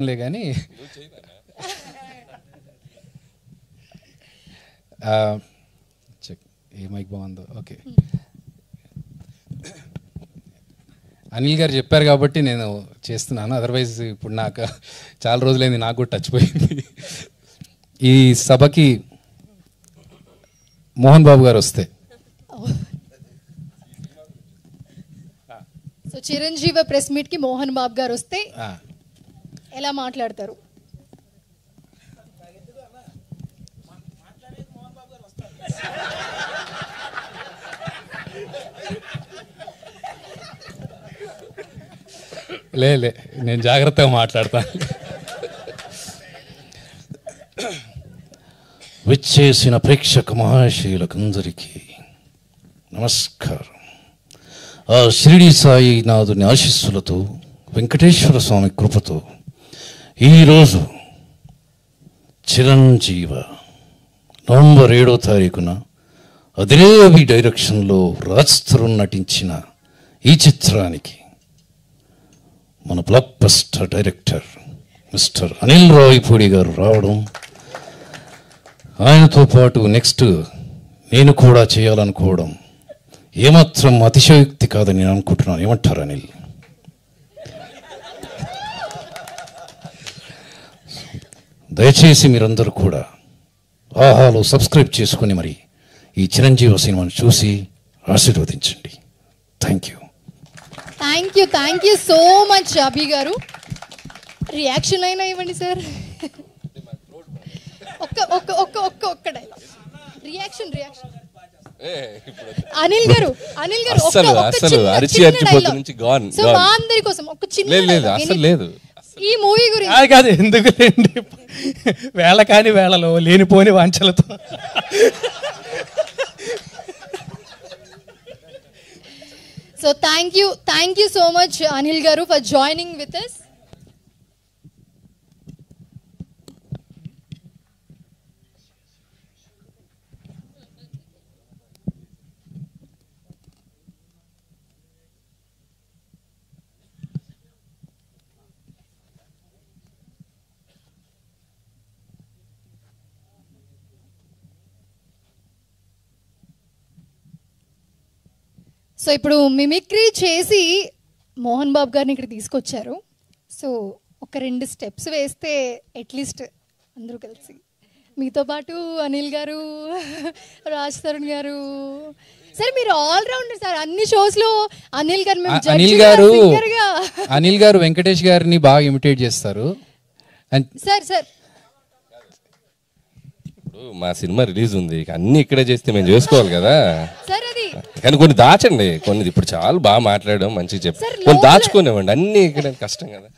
లే కానీ చెక్ ఏ మైక్ బాగుందో. ఓకే, అనిల్ గారు చెప్పారు కాబట్టి నేను చేస్తున్నాను. అదర్వైజ్ ఇప్పుడు నాకు చాలా రోజులైంది, నాకు కూడా టచ్ పోయింది. ఈ సభకి మోహన్ బాబు గారు వస్తే సో చిరంజీవి ప్రెస్ మీట్ కి మోహన్ బాబు గారు వస్తే ఎలా మాట్లాడతారు? లే నేను జాగ్రత్తగా మాట్లాడతాను. విచ్చేసిన ప్రేక్షక మహాశయులకందరికీ నమస్కారం. ఆ షిరిడి సాయి నాథుని ఆశీస్సులతో, వెంకటేశ్వర స్వామి కృపతో ఈరోజు చిరంజీవ నవంబర్ 7వ తారీఖున అదిరేవి డైరెక్షన్లో రాజ్ తరుణ్ నటించిన ఈ చిత్రానికి మన block buster director mister Anil Ravipudi గారు రావడం, ఆయనతో పాటు నెక్స్ట్ నేను కూడా చేయాలనుకోవడం ఏమాత్రం అతిశయోక్తి కాదని నేను అనుకుంటున్నాను. ఏమంటారు అనిల్? దయచేసి మీరందరూ కూడా ఆహాలో సబ్స్క్రైబ్ చేసుకుని మరి ఈ చిరంజీవి సినిమాను చూసి ఆశీర్వదించండి. Thank you. Thank you so much Abhi garu. Reaction అయినా ఇవ్వండి సార్. ఒక్క డైలాగ్ రియాక్షన్. అనిల్ గారు సో మా అందరి కోసం ఒక చిన్న ఈ మూవీ గురించి కాదు, ఎందుకు లేండి వేళ కాని వేళలో లేనిపోని వాంఛలతో. So thank you so much Anil garu for joining with us. So ఇప్పుడు మిమిక్రీ చేసి మోహన్ బాబు గారిని ఇక్కడ తీసుకొచ్చారు. సో ఒక 2 స్టెప్స్ వేస్తే అట్లీస్ట్ అందరూ కలిసి, మీతో పాటు అనిల్ గారు, రాజ్ తరుణ్ గారు, సార్ మీరు ఆల్రౌండర్ సార్. అన్ని షోస్ లో అనిల్ గారు వెంకటేష్ గారిని బాగా ఇమిటేట్ చేస్తారు సార్. మా సినిమా రిలీజ్ ఉంది, అన్ని ఇక్కడే చేస్తే మేము చేసుకోవాలి కదా సార్. అది కానీ కొన్ని దాచండి, కొన్ని ఇప్పుడు చాలా బాగా మాట్లాడడం మంచిగా చెప్పి కొన్ని దాచుకోనివ్వండి, అన్ని ఇక్కడ కష్టం కదా.